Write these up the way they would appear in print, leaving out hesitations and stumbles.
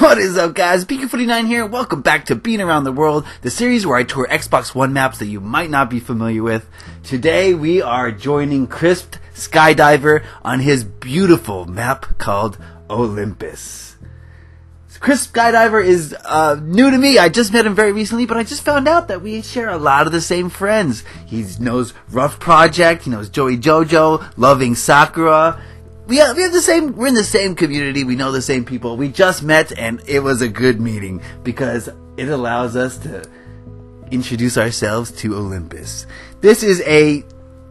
What is up, guys? Beancrew49 here. Welcome back to Bean Around the World, the series where I tour Xbox One maps that you might not be familiar with. Today we are joining CrispedSkydiver on his beautiful map called Olympus. CrispedSkydiver is new to me. I just met him very recently, but I just found out that we share a lot of the same friends. He knows Rough Project, he knows Joey Jojo, Loving Sakura. We have the same. We're in the same community. We know the same people. We just met, and it was a good meeting because it allows us to introduce ourselves to Olympus. This is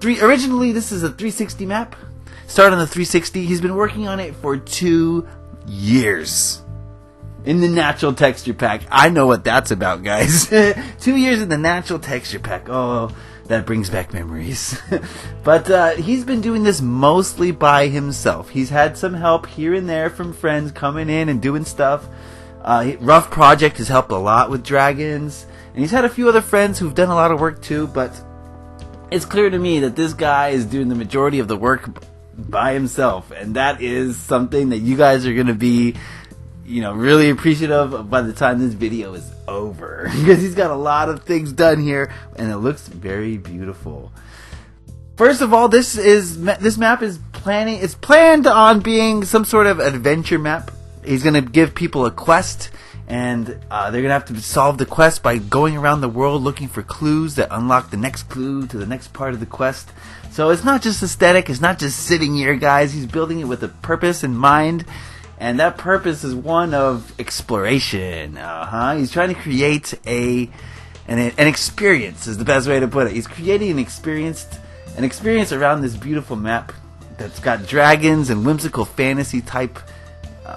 originally this is a 360 map. Started on the 360. He's been working on it for 2 years in the natural texture pack. I know what that's about, guys. 2 years in the natural texture pack. Oh, that brings back memories. But he's been doing this mostly by himself. He's had some help here and there from friends coming in and doing stuff. Rough Project has helped a lot with dragons. And he's had a few other friends who've done a lot of work too. But it's clear to me that this guy is doing the majority of the work by himself. And that is something that you guys are going to be really appreciative of by the time this video is over. Because he's got a lot of things done here, and it looks very beautiful. First of all, this map is planned on being some sort of adventure map. He's going to give people a quest, and they're going to have to solve the quest by going around the world looking for clues that unlock the next clue to the next part of the quest. So it's not just aesthetic, it's not just sitting here, guys. He's building it with a purpose in mind. And that purpose is one of exploration. He's trying to create an experience, is the best way to put it. He's creating an experience around this beautiful map that's got dragons and whimsical fantasy type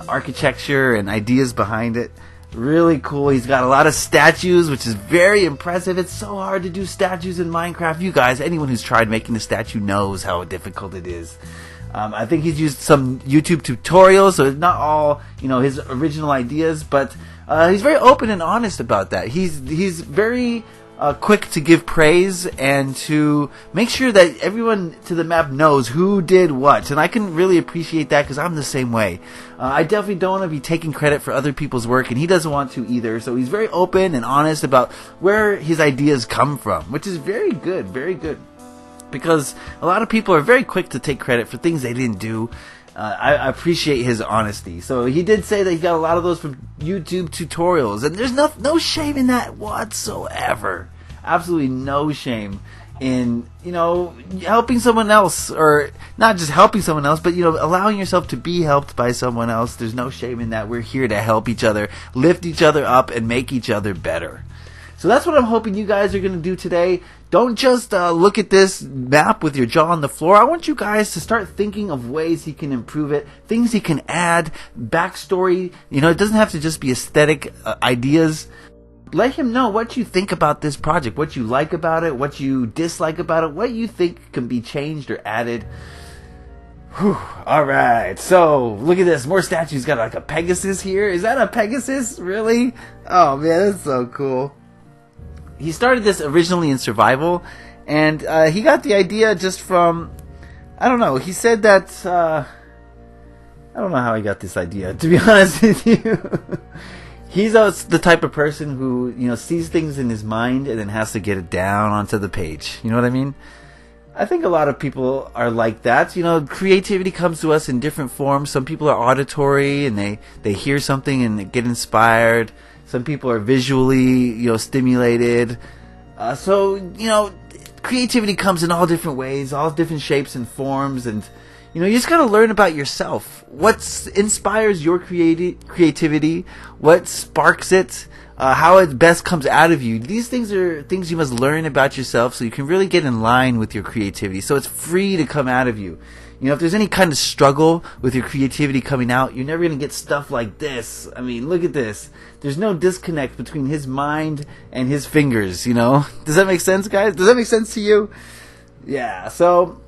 architecture and ideas behind it. Really cool. He's got a lot of statues, which is very impressive. It's so hard to do statues in Minecraft. You guys, anyone who's tried making a statue knows how difficult it is. I think he's used some YouTube tutorials, so it's not all his original ideas, but he's very open and honest about that. He's very quick to give praise and to make sure that everyone to the map knows who did what, and I can really appreciate that because I'm the same way. I definitely don't want to be taking credit for other people's work, and he doesn't want to either. So he's very open and honest about where his ideas come from, which is very good, very good. Because a lot of people are very quick to take credit for things they didn't do. I appreciate his honesty. So he did say that he got a lot of those from YouTube tutorials. And there's no shame in that whatsoever. Absolutely no shame in, helping someone else. Or not just helping someone else, but, allowing yourself to be helped by someone else. There's no shame in that. We're here to help each other, lift each other up, and make each other better. So that's what I'm hoping you guys are going to do today. Don't just look at this map with your jaw on the floor. I want you guys to start thinking of ways he can improve it, things he can add, backstory. It doesn't have to just be aesthetic ideas. Let him know what you think about this project, what you like about it, what you dislike about it, what you think can be changed or added. Whew. Alright, so look at this. More statues. Got like a Pegasus here. Is that a Pegasus? Really? Oh man, that's so cool. He started this originally in survival, and he got the idea just from, I don't know, he said that, I don't know how he got this idea, to be honest with you. He's the type of person who, sees things in his mind and then has to get it down onto the page. You know what I mean? I think a lot of people are like that. Creativity comes to us in different forms. Some people are auditory, and they hear something and they get inspired. Some people are visually, stimulated. So, creativity comes in all different ways, all different shapes and forms. And, you just got to learn about yourself. What inspires your creativity? What sparks it? How it best comes out of you. These things are things you must learn about yourself so you can really get in line with your creativity. So it's free to come out of you. If there's any kind of struggle with your creativity coming out, you're never going to get stuff like this. I mean, look at this. There's no disconnect between his mind and his fingers, Does that make sense, guys? Does that make sense to you? Yeah, so,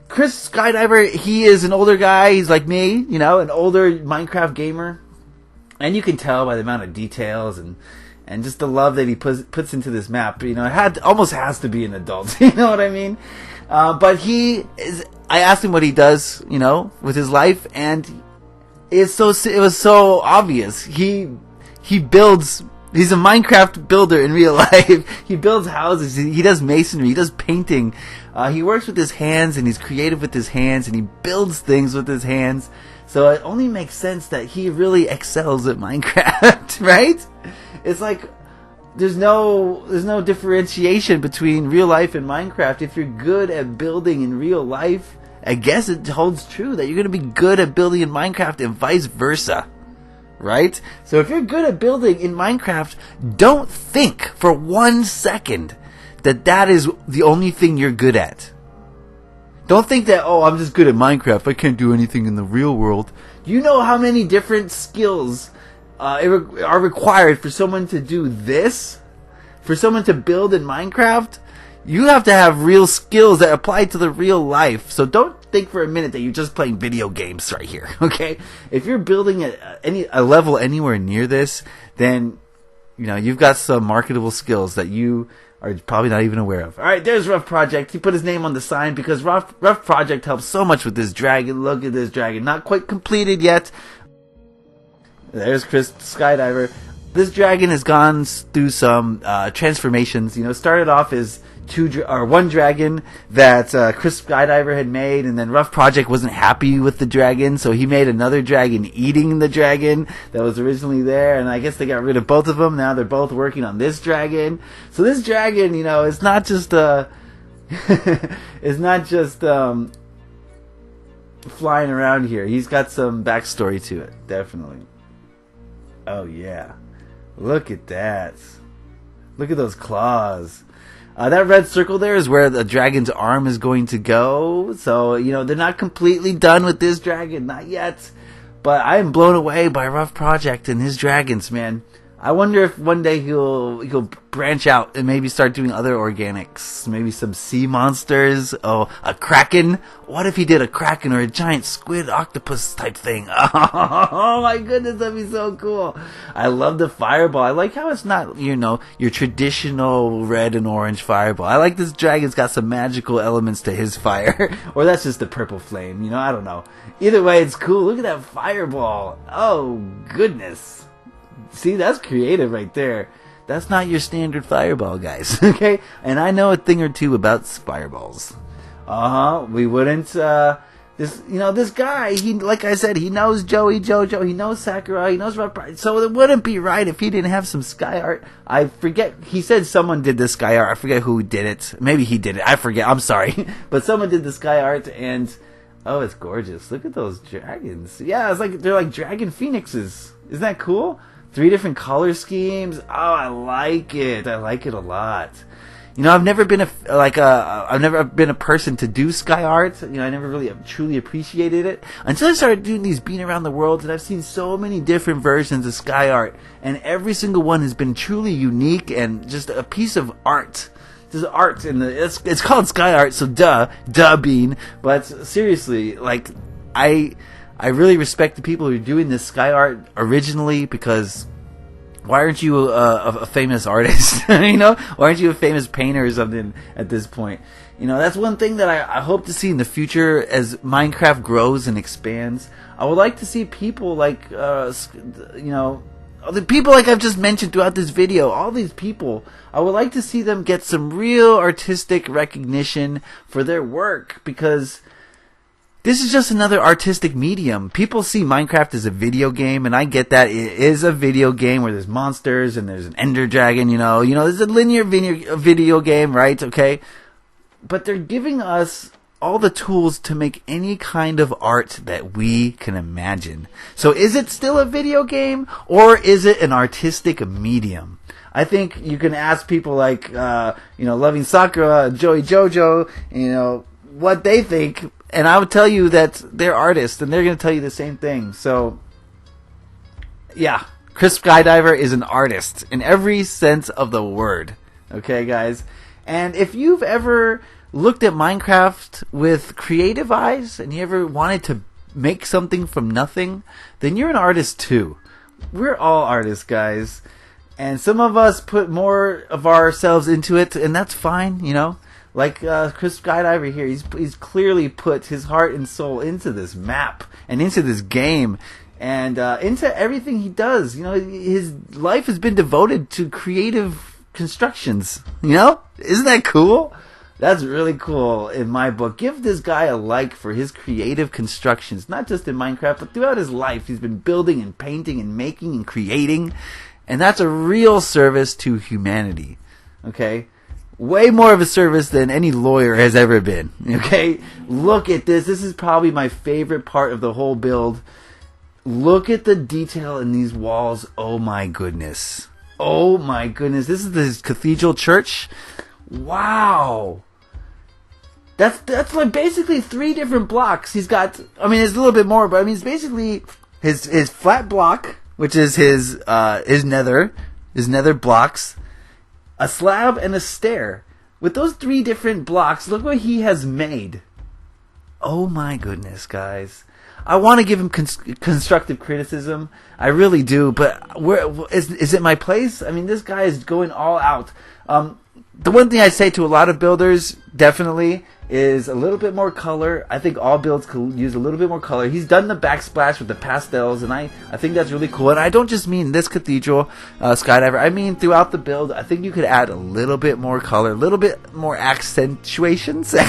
CrispedSkydiver, he is an older guy. He's like me, an older Minecraft gamer. And you can tell by the amount of details and just the love that he puts into this map. It almost has to be an adult. You know what I mean? But I asked him what he does, with his life, and it was so obvious. He builds. He's a Minecraft builder in real life. He builds houses. He does masonry. He does painting. He works with his hands, and he's creative with his hands, and he builds things with his hands. So it only makes sense that he really excels at Minecraft, right? It's like there's no differentiation between real life and Minecraft. If you're good at building in real life, I guess it holds true that you're going to be good at building in Minecraft and vice versa. Right? So if you're good at building in Minecraft, don't think for 1 second that is the only thing you're good at. Don't think that, oh, I'm just good at Minecraft. I can't do anything in the real world. You know how many different skills are required for someone to do this? For someone to build in Minecraft? You have to have real skills that apply to the real life. So don't think for a minute that you're just playing video games right here, okay? If you're building a level anywhere near this, then you've got some marketable skills that you are probably not even aware of. All right, there's Rough Project. He put his name on the sign because Rough Project helps so much with this dragon. Look at this dragon, not quite completed yet. There's CrispedSkydiver. This dragon has gone through some transformations. Started off as one dragon that CrispedSkydiver had made, and then Rough Project wasn't happy with the dragon, so he made another dragon eating the dragon that was originally there, and I guess they got rid of both of them. Now they're both working on this dragon. So this dragon, it's not just it's not just flying around here. He's got some backstory to it, definitely. Oh yeah, look at that. Look at those claws. That red circle there is where the dragon's arm is going to go. So, they're not completely done with this dragon. Not yet. But I am blown away by Rough Project and his dragons, man. I wonder if one day he'll branch out and maybe start doing other organics. Maybe some sea monsters. Oh, a kraken. What if he did a kraken or a giant squid octopus type thing? Oh my goodness, that'd be so cool. I love the fireball. I like how it's not, your traditional red and orange fireball. I like this dragon's got some magical elements to his fire. Or that's just the purple flame, I don't know. Either way, it's cool. Look at that fireball. Oh goodness. See, that's creative right there. That's not your standard fireball, guys. Okay? And I know a thing or two about fireballs. We wouldn't, this guy, like I said, he knows Joey Jojo, he knows Sakura, he knows Rough Project. So it wouldn't be right if he didn't have some sky art. I forget, he said someone did the sky art. I forget who did it. Maybe he did it. I forget. I'm sorry. But someone did the sky art, and oh, it's gorgeous. Look at those dragons. Yeah, it's like, they're like dragon phoenixes. Isn't that cool? 3 different color schemes. Oh, I like it. I like it a lot. I've never been a person to do sky art. I never really truly appreciated it until I started doing these Being Around the World, and I've seen so many different versions of sky art, and every single one has been truly unique and just a piece of art. There's art in it's called sky art, so duh Bean. But seriously, like I really respect the people who are doing this sky art originally, because why aren't you a famous artist? Why aren't you a famous painter or something at this point? That's one thing that I hope to see in the future as Minecraft grows and expands. I would like to see people like, the people like I've just mentioned throughout this video, all these people, I would like to see them get some real artistic recognition for their work, because this is just another artistic medium. People see Minecraft as a video game, and I get that. It is a video game where there's monsters and there's an ender dragon, there's a linear video game, right? Okay. But they're giving us all the tools to make any kind of art that we can imagine. So is it still a video game, or is it an artistic medium? I think you can ask people like, Loving Sakura, Joey Jojo, what they think, and I would tell you that they're artists, and they're going to tell you the same thing. So, yeah, CrispedSkydiver is an artist in every sense of the word. Okay, guys? And if you've ever looked at Minecraft with creative eyes, and you ever wanted to make something from nothing, then you're an artist too. We're all artists, guys. And some of us put more of ourselves into it, and that's fine, Like CrispedSkydiver here, he's clearly put his heart and soul into this map and into this game, and into everything he does. You know, his life has been devoted to creative constructions. You know, isn't that cool? That's really cool in my book. Give this guy a like for his creative constructions, not just in Minecraft, but throughout his life. He's been building and painting and making and creating, and that's a real service to humanity. Okay? Way more of a service than any lawyer has ever been. Okay? Look at this. This is probably my favorite part of the whole build. Look at the detail in these walls. Oh my goodness. Oh my goodness. This is this cathedral church. Wow. That's like basically 3 different blocks. He's got, I mean, it's a little bit more, but I mean, it's basically his flat block, which is his nether blocks, a slab, and a stair. With those 3 different blocks, look what he has made. Oh my goodness, guys. I want to give him constructive criticism. I really do, but where is it my place? I mean, this guy is going all out. The one thing I say to a lot of builders, definitely, is a little bit more color. I think all builds could use a little bit more color. He's done the backsplash with the pastels, and I think that's really cool. And I don't just mean this cathedral skydiver. I mean throughout the build, I think you could add a little bit more color, a little bit more accentuations. I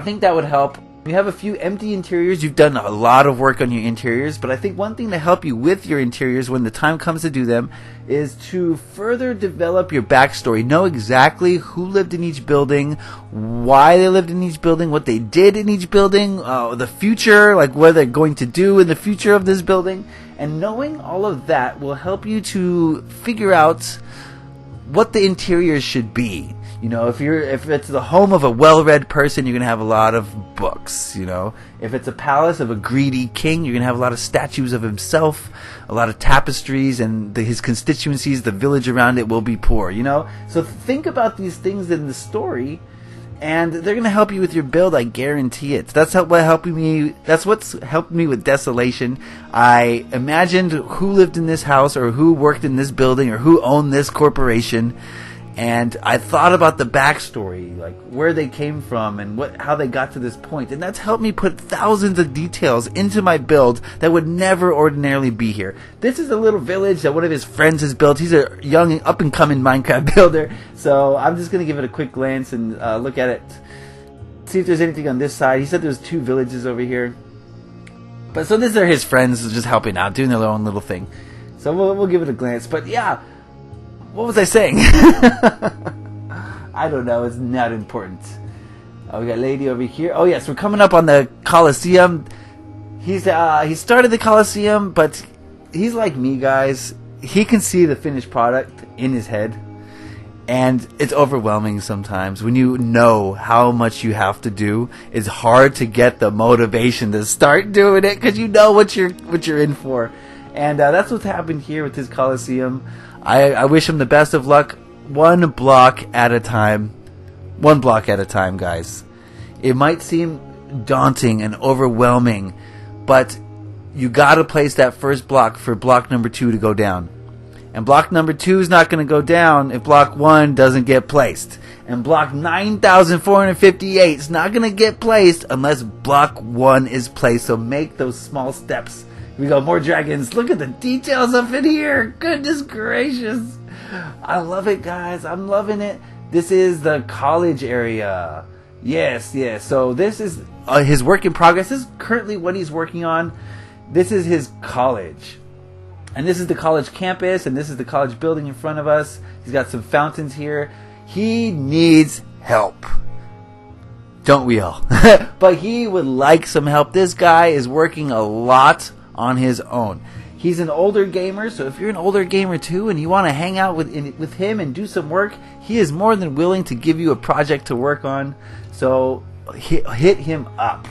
think that would help. You have a few empty interiors. You've done a lot of work on your interiors, but I think one thing to help you with your interiors when the time comes to do them is to further develop your backstory. Know exactly who lived in each building, why they lived in each building, what they did in each building, the future, like what they're going to do in the future of this building. And knowing all of that will help you to figure out what the interiors should be. You know, if it's the home of a well-read person, you're going to have a lot of books, you know. If it's a palace of a greedy king, you're going to have a lot of statues of himself, a lot of tapestries, and his constituencies, the village around it will be poor, you know. So think about these things in the story, and they're going to help you with your build, I guarantee it. That's what's helped me with Desolation. I imagined who lived in this house, or who worked in this building, or who owned this corporation. And I thought about the backstory, like where they came from and how they got to this point. And that's helped me put thousands of details into my build that would never ordinarily be here. This is a little village that one of his friends has built. He's a young, up-and-coming Minecraft builder. So I'm just going to give it a quick glance and look at it. See if there's anything on this side. He said there's 2 villages over here. But so these are his friends just helping out, doing their own little thing. So we'll give it a glance. But yeah. What was I saying? I don't know. It's not important. We got lady over here. Oh yes, we're coming up on the Coliseum. He started the Coliseum, but he's like me, guys. He can see the finished product in his head, and it's overwhelming sometimes when you know how much you have to do. It's hard to get the motivation to start doing it because you know what you're in for, and that's what's happened here with his Coliseum. I wish him the best of luck. One block at a time, guys. It might seem daunting and overwhelming, but you gotta place that first block for block number 2 to go down. And block number 2 is not gonna go down if block 1 doesn't get placed. And block 9,458 is not gonna get placed unless block 1 is placed. So make those small steps. We got more dragons. Look at the details up in here. Goodness gracious. I love it, guys. I'm loving it. This is the college area. Yes. So this is his work in progress. This is currently what he's working on. This is his college. And this is the college campus. And this is the college building in front of us. He's got some fountains here. He needs help. Don't we all? But he would like some help. This guy is working a lot on his own. He's an older gamer, so if you're an older gamer too and you want to hang out with him and do some work, he is more than willing to give you a project to work on. So hit him up.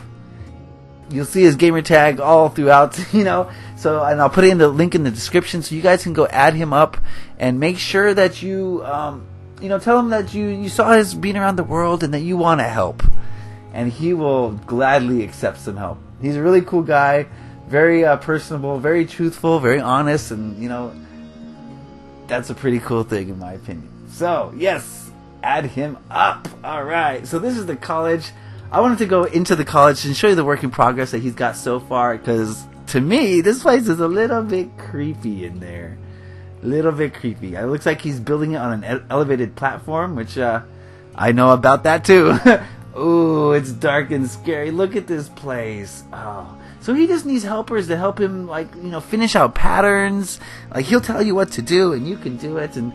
You'll see his gamer tag all throughout, you know. So, and I'll put in the link in the description so you guys can go add him up and make sure that you tell him that you saw his being around the world and that you want to help, and he will gladly accept some help. He's a really cool guy. Very personable, very truthful, very honest, and, you know, that's a pretty cool thing in my opinion. So, yes, add him up. All right. So this is the college. I wanted to go into the college and show you the work in progress that he's got so far, because to me, this place is a little bit creepy in there. A little bit creepy. It looks like he's building it on an elevated platform, which I know about that too. Ooh, it's dark and scary. Look at this place. Oh. So he just needs helpers to help him, like, finish out patterns. Like, he'll tell you what to do, and you can do it. And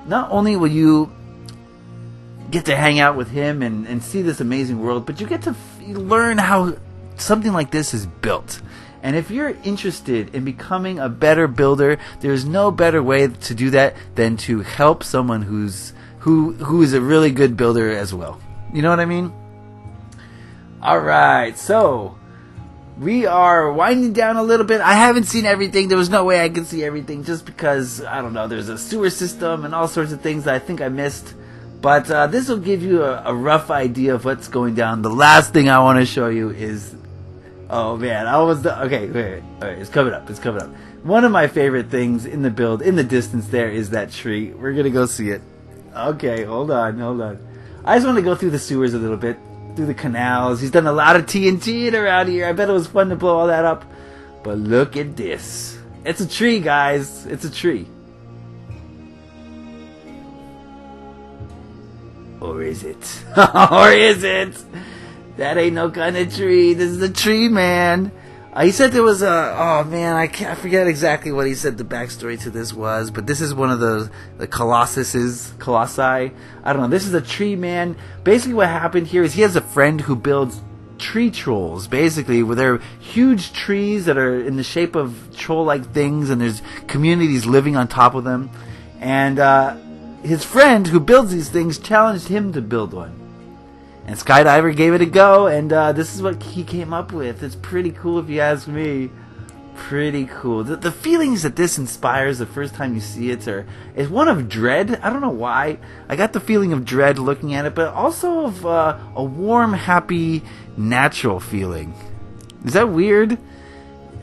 not only will you get to hang out with him and see this amazing world, but you get to learn how something like this is built. And if you're interested in becoming a better builder, there's no better way to do that than to help someone who is a really good builder as well. You know what I mean? Alright, so we are winding down a little bit. I haven't seen everything. There was no way I could see everything just because, I don't know, there's a sewer system and all sorts of things that I think I missed. But this will give you a rough idea of what's going down. The last thing I want to show you is... Oh man, I was... Okay, wait. Alright, it's coming up. One of my favorite things in the build, in the distance there, is that tree. We're going to go see it. Okay, hold on. I just want to go through the sewers a little bit. Through the canals. He's done a lot of TNT around here. I bet it was fun to blow all that up. But look at this. It's a tree, guys. It's a tree. Or is it? Or is it? That ain't no kind of tree. This is a tree, man. He said there was a... Oh, man, I forget exactly what he said the backstory to this was. But this is one of the Colossi. I don't know. This is a tree, man. Basically what happened here is he has a friend who builds tree trolls. Basically, where they're huge trees that are in the shape of troll-like things. And there's communities living on top of them. And his friend who builds these things challenged him to build one. And Skydiver gave it a go, and this is what he came up with. It's pretty cool if you ask me. Pretty cool. The feelings that this inspires the first time you see it is one of dread. I don't know why. I got the feeling of dread looking at it, but also of a warm, happy, natural feeling. Is that weird?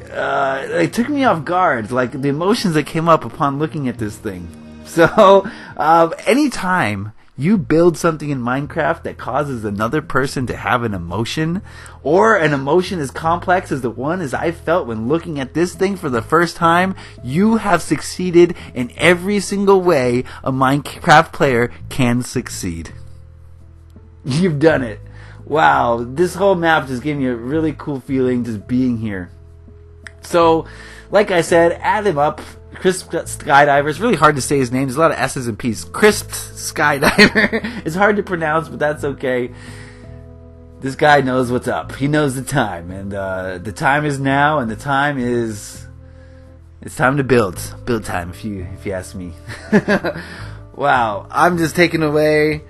It took me off guard, like the emotions that came up upon looking at this thing. So, anytime you build something in Minecraft that causes another person to have an emotion, or an emotion as complex as the one as I felt when looking at this thing for the first time, you have succeeded in every single way a Minecraft player can succeed. You've done it. Wow, this whole map just gave me a really cool feeling just being here. So, like I said, add him up. CrispedSkydiver. It's really hard to say his name. There's a lot of S's and P's. CrispedSkydiver. It's hard to pronounce, but that's okay. This guy knows what's up. He knows the time. And the time is now, and the time is... It's time to build. Build time, if you ask me. Wow. I'm just taken away.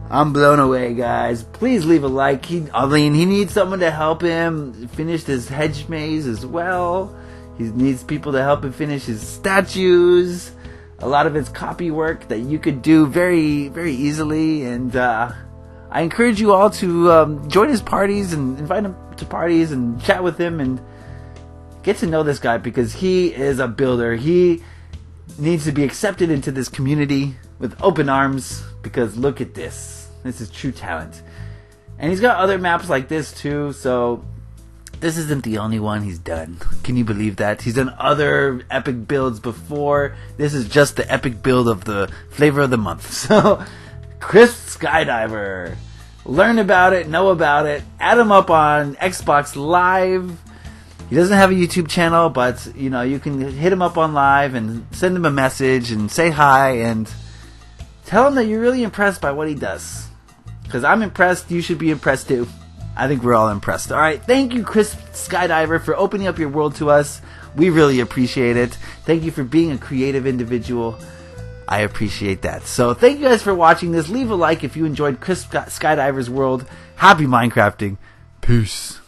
I'm blown away, guys. Please leave a like. He needs someone to help him finish this hedge maze as well. He needs people to help him finish his statues. A lot of it's copy work that you could do very, very easily. And I encourage you all to join his parties and invite him to parties and chat with him and get to know this guy, because he is a builder. He needs to be accepted into this community with open arms, because look at this. This is true talent. And he's got other maps like this too, so... This isn't the only one he's done. Can you believe that? He's done other epic builds before. This is just the epic build of the flavor of the month. So, CrispedSkydiver. Learn about it, know about it. Add him up on Xbox Live. He doesn't have a YouTube channel, but you can hit him up on Live and send him a message and say hi and tell him that you're really impressed by what he does. Because I'm impressed, you should be impressed too. I think we're all impressed. Alright, thank you, CrispedSkydiver, for opening up your world to us. We really appreciate it. Thank you for being a creative individual. I appreciate that. So thank you guys for watching this. Leave a like if you enjoyed CrispedSkydiver's world. Happy Minecrafting. Peace.